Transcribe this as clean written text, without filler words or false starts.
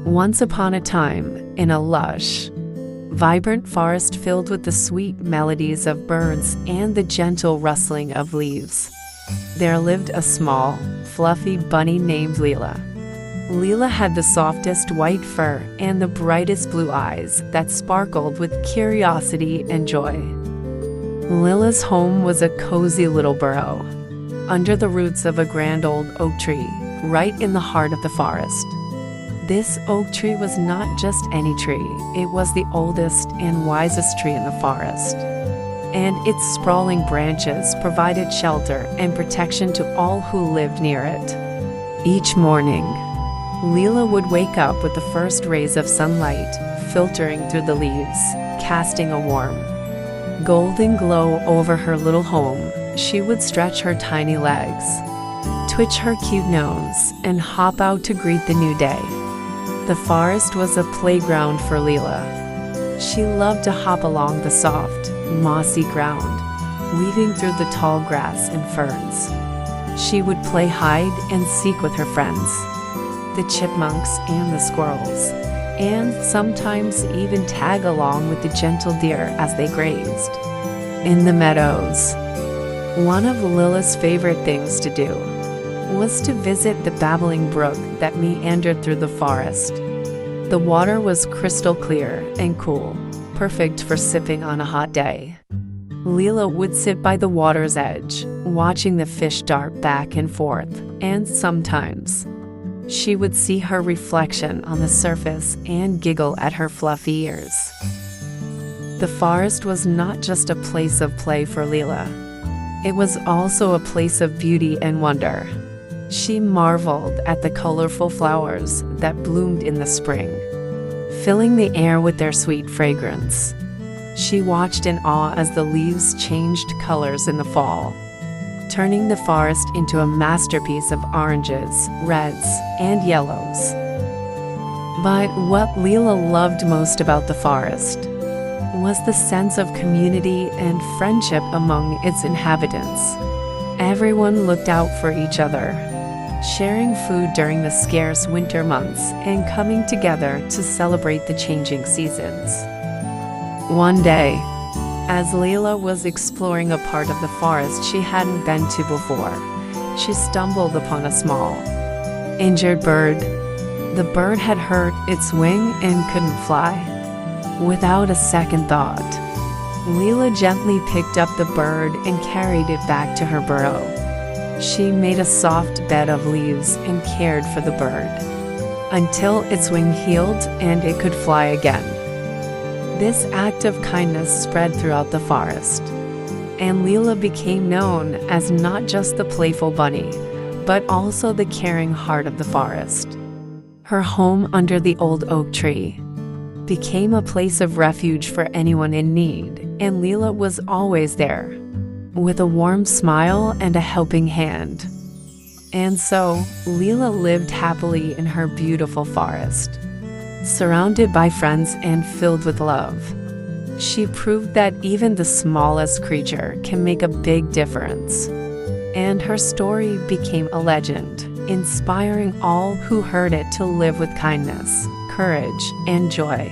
Once upon a time, in a lush, vibrant forest filled with the sweet melodies of birds and the gentle rustling of leaves, there lived a small, fluffy bunny named Lila. Lila had the softest white fur and the brightest blue eyes that sparkled with curiosity and joy. Lila's home was a cozy little burrow, under the roots of a grand old oak tree, right in the heart of the forest. This oak tree was not just any tree, it was the oldest and wisest tree in the forest. And its sprawling branches provided shelter and protection to all who lived near it. Each morning, Lila would wake up with the first rays of sunlight filtering through the leaves, casting a warm, golden glow over her little home. She would stretch her tiny legs, twitch her cute nose, and hop out to greet the new day. The forest was a playground for Lila. She loved to hop along the soft, mossy ground, weaving through the tall grass and ferns. She would play hide and seek with her friends, the chipmunks and the squirrels, and sometimes even tag along with the gentle deer as they grazed in the meadows. One of Lila's favorite things to do was to visit the babbling brook that meandered through the forest. The water was crystal clear and cool, perfect for sipping on a hot day. Lila would sit by the water's edge, watching the fish dart back and forth, and sometimes she would see her reflection on the surface and giggle at her fluffy ears. The forest was not just a place of play for Lila. It was also a place of beauty and wonder. She marveled at the colorful flowers that bloomed in the spring, filling the air with their sweet fragrance. She watched in awe as the leaves changed colors in the fall, turning the forest into a masterpiece of oranges, reds, and yellows. But what Lila loved most about the forest was the sense of community and friendship among its inhabitants. Everyone looked out for each other, sharing food during the scarce winter months and coming together to celebrate the changing seasons. One day, as Lila was exploring a part of the forest she hadn't been to before, she stumbled upon a small, injured bird. The bird had hurt its wing and couldn't fly. Without a second thought, Lila gently picked up the bird and carried it back to her burrow. She made a soft bed of leaves and cared for the bird until its wing healed and it could fly again. This act of kindness spread throughout the forest, and Lila became known as not just the playful bunny, but also the caring heart of the forest. Her home under the old oak tree became a place of refuge for anyone in need, and Lila was always there, with a warm smile and a helping hand. And so, Lila lived happily in her beautiful forest, surrounded by friends and filled with love. She proved that even the smallest creature can make a big difference. And her story became a legend, inspiring all who heard it to live with kindness, courage, and joy.